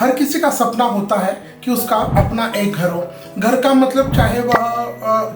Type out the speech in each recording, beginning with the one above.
हर किसी का सपना होता है कि उसका अपना एक घर हो। घर का मतलब चाहे वह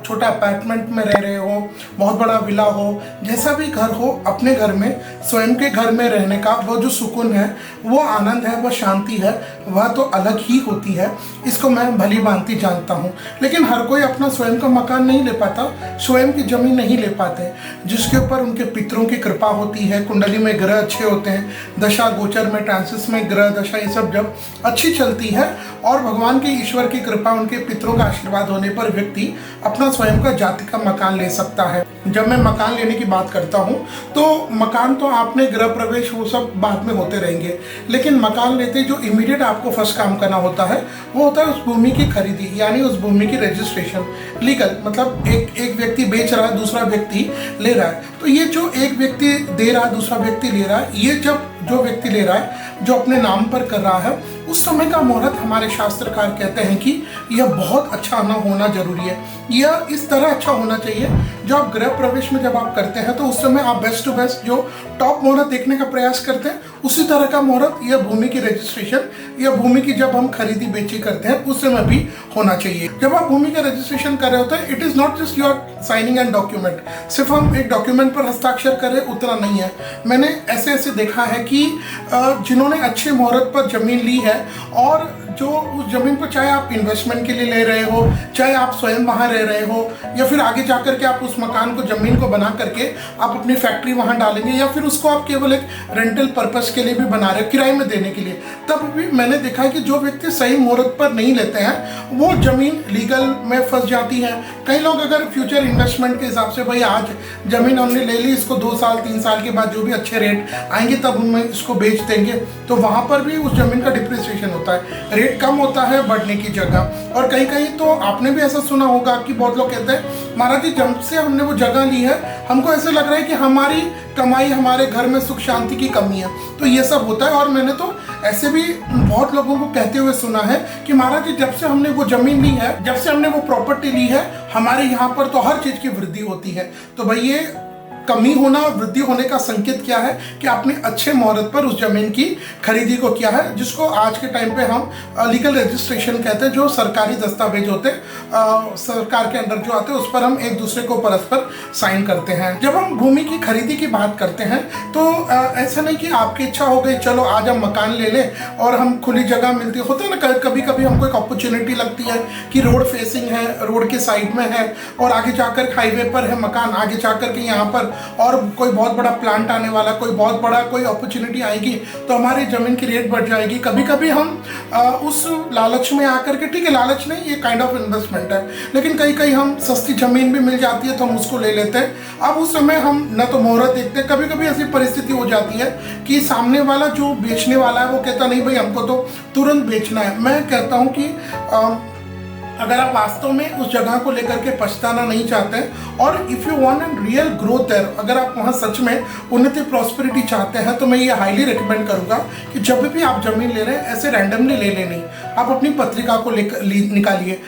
छोटा अपार्टमेंट में रह रहे हो, बहुत बड़ा विला हो, जैसा भी घर हो, अपने घर में, स्वयं के घर में रहने का वो जो सुकून है, वो आनंद है, वो शांति है, वह तो अलग ही होती है। इसको मैं भली भांति जानता हूँ। लेकिन हर कोई अपना स्वयं का मकान नहीं ले पाता, स्वयं की जमीन नहीं ले पाते, जिसके ऊपर उनके पितरों की कृपा होती है, कुंडली में ग्रह अच्छे होते हैं, दशा गोचर में ट्रांसिस में ग्रह दशा ये सब जब अच्छी चलती है और भगवान के ईश्वर की कृपा, उनके पितरों का आशीर्वाद होने पर व्यक्ति अपना स्वयं का जाति का मकान ले सकता है। जब मैं मकान लेने की बात करता हूँ तो मकान तो आपने गृह प्रवेश वो सब बाद में होते रहेंगे, लेकिन मकान लेते जो इमीडिएट आपको फर्स्ट काम करना होता है वो होता है उस भूमि की खरीदी, यानी उस भूमि की रजिस्ट्रेशन। लीगल मतलब एक व्यक्ति बेच रहा है, दूसरा व्यक्ति ले रहा है, तो ये जो एक व्यक्ति दे रहा है, दूसरा व्यक्ति ले रहा है, ये जब जो व्यक्ति ले रहा है, जो अपने नाम पर कर रहा है, उस समय का मुहूर्त हमारे शास्त्रकार कहते हैं कि यह बहुत अच्छा होना जरूरी है। यह इस तरह अच्छा होना चाहिए, जो आप गृह प्रवेश में जब आप करते हैं तो उस समय आप बेस्ट टू बेस्ट जो टॉप मुहूर्त देखने का प्रयास करते हैं, उसी तरह का मुहूर्त यह भूमि की रजिस्ट्रेशन या भूमि की जब हम खरीदी बेची करते हैं उस समय भी होना चाहिए। जब आप भूमि का रजिस्ट्रेशन कर रहे होते हैं, it is not just you are signing and document, सिर्फ हम एक डॉक्यूमेंट पर हस्ताक्षर करें उतना नहीं है। मैंने ऐसे देखा है कि जिन्होंने अच्छे मुहूर्त पर जमीन ली है और जो उस जमीन पर चाहे आप इन्वेस्टमेंट के लिए ले रहे हो, चाहे आप स्वयं वहाँ रह रहे हो, या फिर आगे जाकर के आप उस मकान को, जमीन को बना करके आप अपनी फैक्ट्री वहाँ डालेंगे, या फिर उसको आप केवल एक रेंटल पर्पस के लिए भी बना रहे हो, किराए में देने के लिए, तब भी मैंने देखा है कि जो व्यक्ति सही मुहूर्त पर नहीं लेते हैं वो जमीन लीगल में फंस जाती है। कई लोग अगर फ्यूचर इन्वेस्टमेंट के हिसाब से भाई आज जमीन हमने ले ली, इसको 2 साल 3 साल के बाद जो भी अच्छे रेट आएंगे तब हम इसको बेच देंगे, तो वहाँ पर भी उस जमीन का डिप्रिसिएशन होता है, रेट कम होता है बढ़ने की जगह। और कहीं कहीं तो आपने भी ऐसा सुना होगा कि बहुत लोग कहते हैं महाराज जी जब से हमने वो जगह ली है हमको ऐसे लग रहा है कि हमारी कमाई, हमारे घर में सुख शांति की कमी है। तो ये सब होता है। और मैंने तो ऐसे भी बहुत लोगों को कहते हुए सुना है कि महाराज जी जब से हमने वो जमीन ली है, जब से हमने वो प्रॉपर्टी ली है, हमारे यहाँ पर तो हर चीज की वृद्धि होती है। तो भाई ये कमी होना, वृद्धि होने का संकेत क्या है कि आपने अच्छे मुहूर्त पर उस जमीन की खरीदी को किया है, जिसको आज के टाइम पे हम लीगल रजिस्ट्रेशन कहते हैं। जो सरकारी दस्तावेज होते हैं सरकार के अंदर जो आते हैं उस पर हम एक दूसरे को परस्पर साइन करते हैं। जब हम भूमि की खरीदी की बात करते हैं तो ऐसा नहीं कि आपकी इच्छा हो गई चलो आज हम मकान ले लें और हम खुली जगह मिलती होता है ना, कभी कभी हमको एक अपॉर्चुनिटी लगती है कि रोड फेसिंग है, रोड के साइड में है और आगे जाकर हाईवे पर है मकान, आगे जाकर के यहाँ पर और कोई बहुत बड़ा प्लांट आने वाला, कोई बहुत बड़ा कोई अपॉर्चुनिटी आएगी तो हमारी ज़मीन की रेट बढ़ जाएगी। कभी कभी हम उस लालच में आकर के, ठीक है लालच नहीं, ये काइंड ऑफ इन्वेस्टमेंट है, लेकिन कहीं हम सस्ती ज़मीन भी मिल जाती है तो हम उसको ले लेते हैं। अब उस समय हम न तो मुहूर्त देखते हैं, कभी कभी ऐसी परिस्थिति हो जाती है कि सामने वाला जो बेचने वाला है वो कहता नहीं भाई हमको तो तुरंत बेचना है। मैं कहता हूँ कि अगर आप वास्तव में उस जगह को लेकर के पछताना नहीं चाहते हैं और if you want an real growth there, अगर आप वहाँ सच में उन्नति प्रॉस्पेरिटी चाहते हैं, तो मैं ये हाईली रिकमेंड करूँगा कि जब भी आप ज़मीन ले रहे हैं ऐसे रैंडमली ले नहीं, आप अपनी पत्रिका को निकालिए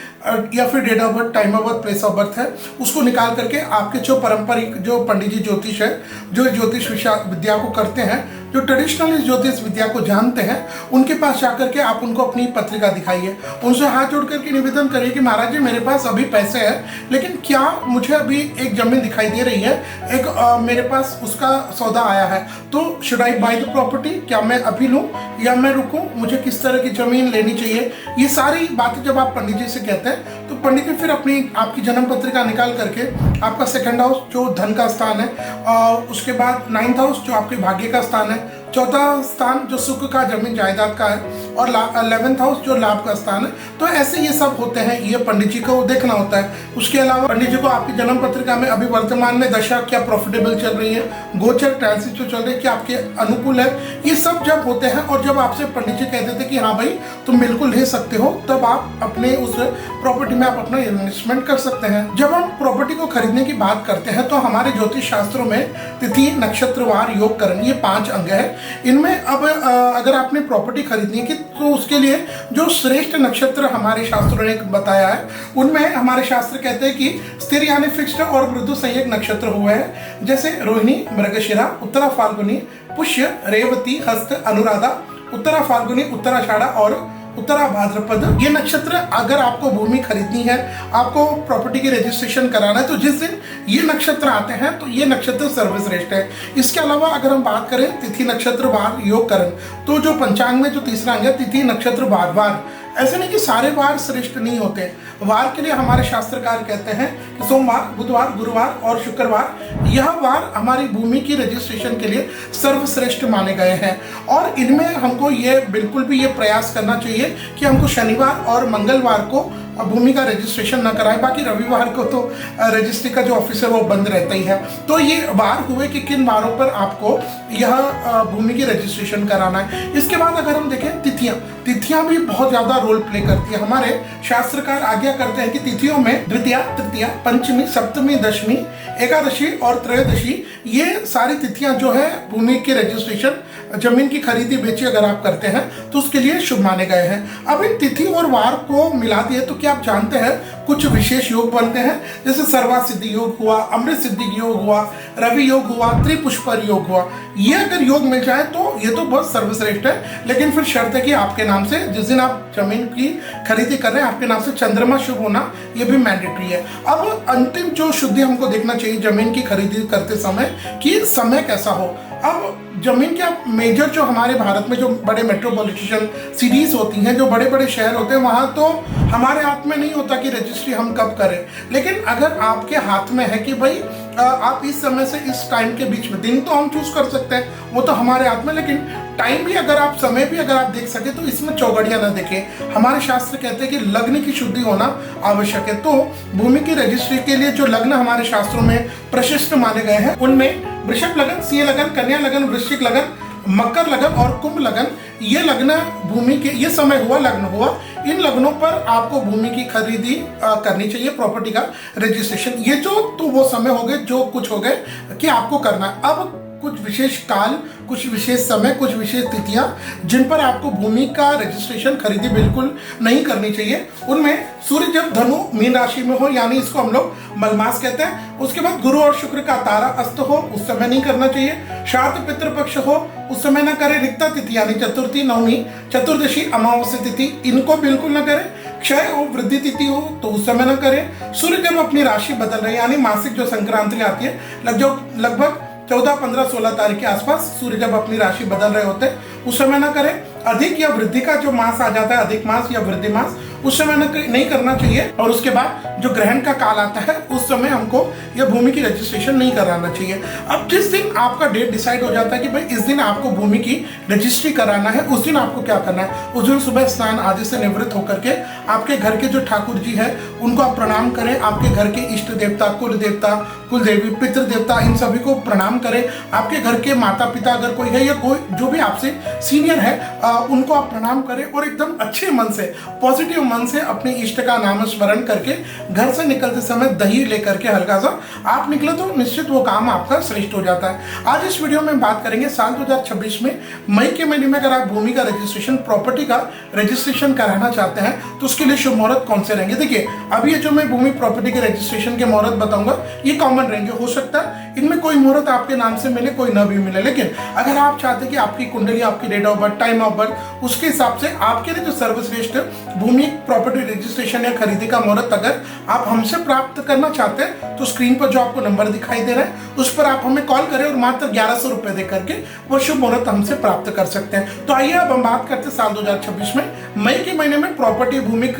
या फिर date of birth, time of birth, place of birth है उसको निकाल करके आपके जो पारंपरिक जो पंडित जी ज्योतिष है, जो ज्योतिष विद्या को करते हैं, जो ट्रेडिशनल ज्योतिष विद्या को जानते हैं, उनके पास जाकर के आप उनको अपनी पत्रिका दिखाइए, उनसे हाथ जोड़ करके निवेदन करिए कि महाराज जी मेरे पास अभी पैसे हैं लेकिन क्या मुझे अभी एक जमीन दिखाई दे रही है, एक मेरे पास उसका सौदा आया है, तो should I by the property, क्या मैं अभी लूँ या मैं रुकूँ, मुझे किस तरह की जमीन लेनी चाहिए। ये सारी बातें जब आप पंडित जी से कहते हैं तो पंडित जी फिर आपकी जन्म पत्रिका निकाल करके आपका 2nd हाउस जो धन का स्थान है, और उसके बाद 9th हाउस जो आपके भाग्य का स्थान है, 4था स्थान जो सुख का, जमीन जायदाद का है, और 11th हाउस जो लाभ का स्थान है। तो ऐसे ये सब होते हैं, ये पंडित जी को देखना होता है। उसके अलावा पंडित जी को आपकी जन्म पत्रिका में अभी वर्तमान में दशा क्या प्रॉफिटेबल चल रही है, गोचर ट्रांसिट जो चल रही है क्या आपके अनुकूल है, ये सब जब होते हैं और जब आपसे पंडित जी कहते थे कि हाँ भाई तुम बिल्कुल ले सकते हो, तब आप अपने उस प्रॉपर्टी में आप अपना इन्वेस्टमेंट कर सकते हैं। जब हम प्रॉपर्टी को खरीदने की बात करते हैं तो हमारे ज्योतिष शास्त्रों में तिथि, नक्षत्रवार, योग, करण, ये 5 अंग है। इनमें अब अगर आपने प्रॉपर्टी खरीदनी है तो उसके लिए जो श्रेष्ठ नक्षत्र हमारे शास्त्रों ने बताया है, उनमें हमारे शास्त्र कहते हैं कि स्थिर यानी फिक्स्ड और मृदु संयोग नक्षत्र हुए हैं, जैसे रोहिणी, मृगशिरा, उत्तरा फाल्गुनी, पुष्य, रेवती, हस्त, अनुराधा, उत्तरा फाल्गुनी, उत्तराषाढ़ा और उत्तरा भाद्रपद। ये नक्षत्र अगर आपको भूमि खरीदनी है, आपको प्रॉपर्टी की रजिस्ट्रेशन कराना है, तो जिस दिन ये नक्षत्र आते हैं तो ये नक्षत्र सर्वश्रेष्ठ है। इसके अलावा अगर हम बात करें तिथि नक्षत्र वार योग करण, तो जो पंचांग में जो तीसरा अंग है तिथि नक्षत्र वार, ऐसे नहीं कि सारे वार श्रेष्ठ नहीं होते। वार के लिए हमारे शास्त्रकार कहते हैं कि सोमवार, बुधवार, गुरुवार और शुक्रवार, यह वार हमारी भूमि की रजिस्ट्रेशन के लिए सर्वश्रेष्ठ माने गए हैं। और इनमें हमको ये बिल्कुल भी ये प्रयास करना चाहिए कि हमको शनिवार और मंगलवार को भूमि का रजिस्ट्रेशन न कराएं। बाकी रविवार को तो रजिस्ट्री का जो ऑफिस है वो बंद रहता ही है। तो ये वार हुए कि किन वारों पर आपको यह भूमि की रजिस्ट्रेशन कराना है। इसके बाद अगर हम देखें तिथियां भी बहुत ज्यादा रोल प्ले करती है। हमारे शास्त्रकार आज्ञा करते हैं कि तिथियों में द्वितीया, तृतीया, पंचमी, सप्तमी, दशमी, एकादशी और त्रयोदशी, ये सारी तिथियां जो है भूमि की रजिस्ट्रेशन, जमीन की खरीदी बेची अगर आप करते हैं तो उसके लिए शुभ माने गए हैं। अब इन तिथि और वार को मिला दिए तो क्या आप जानते हैं कुछ विशेष योग बनते हैं, जैसे सर्वा सिद्धि योग हुआ, अमृत सिद्धि योग हुआ, रवि योग हुआ, त्रिपुष्पर योग हुआ। ये अगर योग मिल जाए तो ये तो बहुत सर्वश्रेष्ठ है। लेकिन फिर शर्त है कि आपके नाम से, जिस दिन आप जमीन की खरीदी कर रहे हैं, आपके नाम से चंद्रमा शुभ होना ये भी मैंडेटरी है। अब अंतिम जो शुद्धि हमको देखना चाहिए जमीन की खरीदी करते समय कि समय कैसा हो। अब जमीन के मेजर जो हमारे भारत में जो बड़े मेट्रोपॉलिटन सिटीज होती हैं, जो बड़े बड़े शहर होते हैं, वहाँ तो हमारे हाथ में नहीं होता कि रजिस्ट्री हम कब करें। लेकिन अगर आपके हाथ में है कि भाई आप इस समय से इस टाइम के बीच में, दिन तो हम चूज कर सकते हैं, वो तो हमारे हाथ में, लेकिन टाइम भी अगर आप, समय भी अगर आप देख सके तो इसमें चौगड़ियां ना देखें। हमारे शास्त्र कहते हैं कि लग्न की शुद्धि होना आवश्यक है। तो भूमि की रजिस्ट्री के लिए जो लग्न हमारे शास्त्रों में प्रशस्त माने गए हैं, उनमें वृषभ लगन, सिंह लगन, कन्या लगन, वृश्चिक लगन, मकर लगन और कुंभ लगन, ये लग्न भूमि के, ये समय हुआ, लग्न हुआ, इन लग्नों पर आपको भूमि की खरीदी करनी चाहिए, प्रॉपर्टी का रजिस्ट्रेशन। ये जो तो वो समय हो गए, जो कुछ हो गए कि आपको करना है। अब कुछ विशेष काल, कुछ विशेष समय, कुछ विशेष तिथियां जिन पर आपको भूमि का रजिस्ट्रेशन खरीदी बिल्कुल नहीं करनी चाहिए। उनमें सूर्य जब धनु मीन राशि में हो, यानी इसको हम लोग मलमास कहते हैं। उसके बाद गुरु और शुक्र का तारा अस्त हो, उस समय नहीं करना चाहिए। श्राद्ध पितृपक्ष हो, उस समय न करें। रिक्ता तिथि यानी चतुर्थी, नवमी, चतुर्दशी, अमावस्या तिथि, इनको बिल्कुल न करें। क्षय हो, वृद्धि तिथि हो तो उस समय न करें। सूर्य जब अपनी राशि बदल रहे, यानी मासिक जो संक्रांति आती है, लगभग 14, 15, 16 तारीख के आसपास सूर्य जब अपनी राशि बदल रहे होते हैं, उस समय न करें। अधिक या वृद्धि का जो मास आ जाता है, अधिक मास या वृद्धि मास, उस समय नहीं करना चाहिए। और उसके बाद जो ग्रहण का काल आता है, उस समय हमको यह भूमि की रजिस्ट्रेशन नहीं कराना चाहिए। अब जिस दिन आपका डेट डिसाइड हो जाता है कि भाई इस दिन आपको भूमि की रजिस्ट्री कराना है, उस दिन आपको क्या करना है। उस दिन सुबह स्नान आदि से निवृत्त होकर के आपके घर के जो ठाकुर जी है उनको आप प्रणाम करें। आपके घर के इष्ट देवता, कुल देवता, कुल देवी, पितृ देवता, इन सभी को प्रणाम करें। आपके घर के माता पिता अगर कोई है या कोई जो भी आपसे सीनियर है, उनको आप प्रणाम करें और एकदम अच्छे मन से, पॉजिटिव मन से अपने इष्ट का नाम स्मरण करके घर से निकलते समय दही लेकर के हल्का सा आप निकले तो निश्चित वो काम आपका श्रेष्ठ हो जाता है। आज इस वीडियो में बात करेंगे साल 2026 में मई के महीने में अगर आप भूमि का रजिस्ट्रेशन, प्रॉपर्टी का रजिस्ट्रेशन कराना चाहते हैं तो उसके लिए शुभ मुहूर्त कौन से रहेंगे। देखिए, अब ये जो मैं भूमि प्रॉपर्टी के रजिस्ट्रेशन के मुहूर्त बताऊंगा ये कॉमन रहेंगे। हो सकता है इनमें कोई मुहूर्त आपके नाम से मिले, कोई ना भी मिले, लेकिन अगर आप चाहते हैं कि आपकी कुंडली, आपकी date of birth, time of birth, उसके हिसाब से आपके लिए जो सर्वश्रेष्ठ भूमि प्रॉपर्टी रजिस्ट्रेशन या खरीदी का मुहूर्त अगर आप हमसे प्राप्त करना चाहते हैं तो स्क्रीन पर जो आपको नंबर दिखाई दे रहा है उस पर आप हमें कॉल करें और मात्र 1100 रुपए दे करके वो शुभ मुहूर्त हमसे प्राप्त कर सकते हैं। तो आइए अब हम बात करते हैं साल 2026 में मई के महीने में प्रॉपर्टी भूमि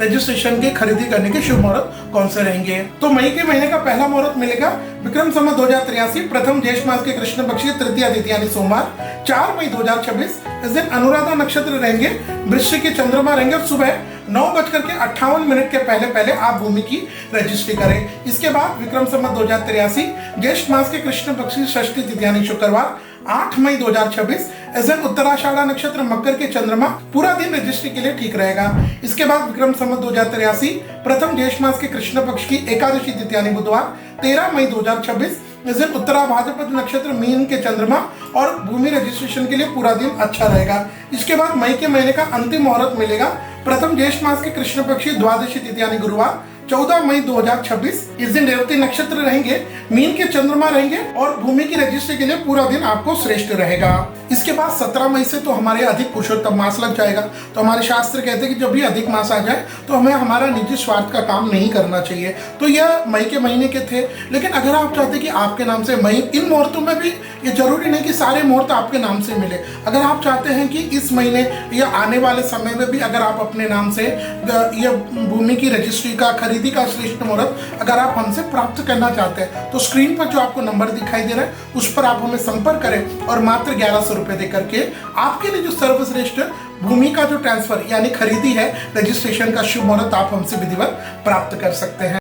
रजिस्ट्रेशन की खरीदी करने के शुभ मुहूर्त कौन से रहेंगे। तो मई के महीने का पहला मुहूर्त मिलेगा विक्रम संवत 2083, प्रथम ज्येष्ठ मास के कृष्ण पक्ष की तृतीया तिथि यानी सोमवार, 4 मई 2026। इस दिन अनुराधा नक्षत्र रहेंगे, वृश्चिक के चंद्रमा रहेंगे और सुबह 9:58 के पहले आप भूमि की रजिस्ट्री करें। इसके बाद विक्रम संवत 2083, ज्येष्ठ मास के कृष्ण पक्ष की षष्ठी तिथि यानी शुक्रवार, 8 मई 2026। इस दिन उत्तराषाढ़ा नक्षत्र, मकर के चंद्रमा, पूरा दिन रजिस्ट्री के लिए ठीक रहेगा। इसके बाद विक्रम संवत 2083, प्रथम ज्येष्ठ मास के कृष्ण पक्ष की एकादशी तिथि यानी बुधवार, 13 मई 2026। इस दिन उत्तरा भाद्रपद नक्षत्र, मीन के चंद्रमा और भूमि रजिस्ट्रेशन के लिए पूरा दिन अच्छा रहेगा। इसके बाद मई के महीने का अंतिम मुहूर्त मिलेगा प्रथम ज्येष्ठ मास के कृष्ण पक्षी द्वादशी तिथि यानी गुरुवार, 14 मई 2026। इस दिन रेवती नक्षत्र रहेंगे, मीन के चंद्रमा रहेंगे और भूमि की रजिस्ट्री के लिए पूरा दिन आपको श्रेष्ठ रहेगा। इसके बाद 17 मई से तो हमारे अधिक पुरुषोत्तम मास लग जाएगा। तो हमारे शास्त्र कहते हैं कि जब भी अधिक मास आ जाए तो हमें हमारा निजी स्वार्थ का काम नहीं करना चाहिए। तो यह मई के महीने के थे। लेकिन अगर आप चाहते कि आपके नाम से मई, इन मुहूर्तों में भी ये जरूरी नहीं कि सारे मुहूर्त आपके नाम से मिले। अगर आप चाहते हैं कि इस महीने या आने वाले समय में भी अगर आप अपने नाम से यह भूमि की रजिस्ट्री का, खरीदी का श्रेष्ठ मुहूर्त अगर आप हमसे प्राप्त करना चाहते हैं तो स्क्रीन पर जो आपको नंबर दिखाई दे रहा है उस पर आप हमें संपर्क करें और मात्र 1100 रुपये दे करके आपके लिए जो सर्वश्रेष्ठ भूमि का जो ट्रांसफर यानी खरीदी है, रजिस्ट्रेशन का शुभ मुहूर्त आप हमसे विधिवत प्राप्त कर सकते हैं।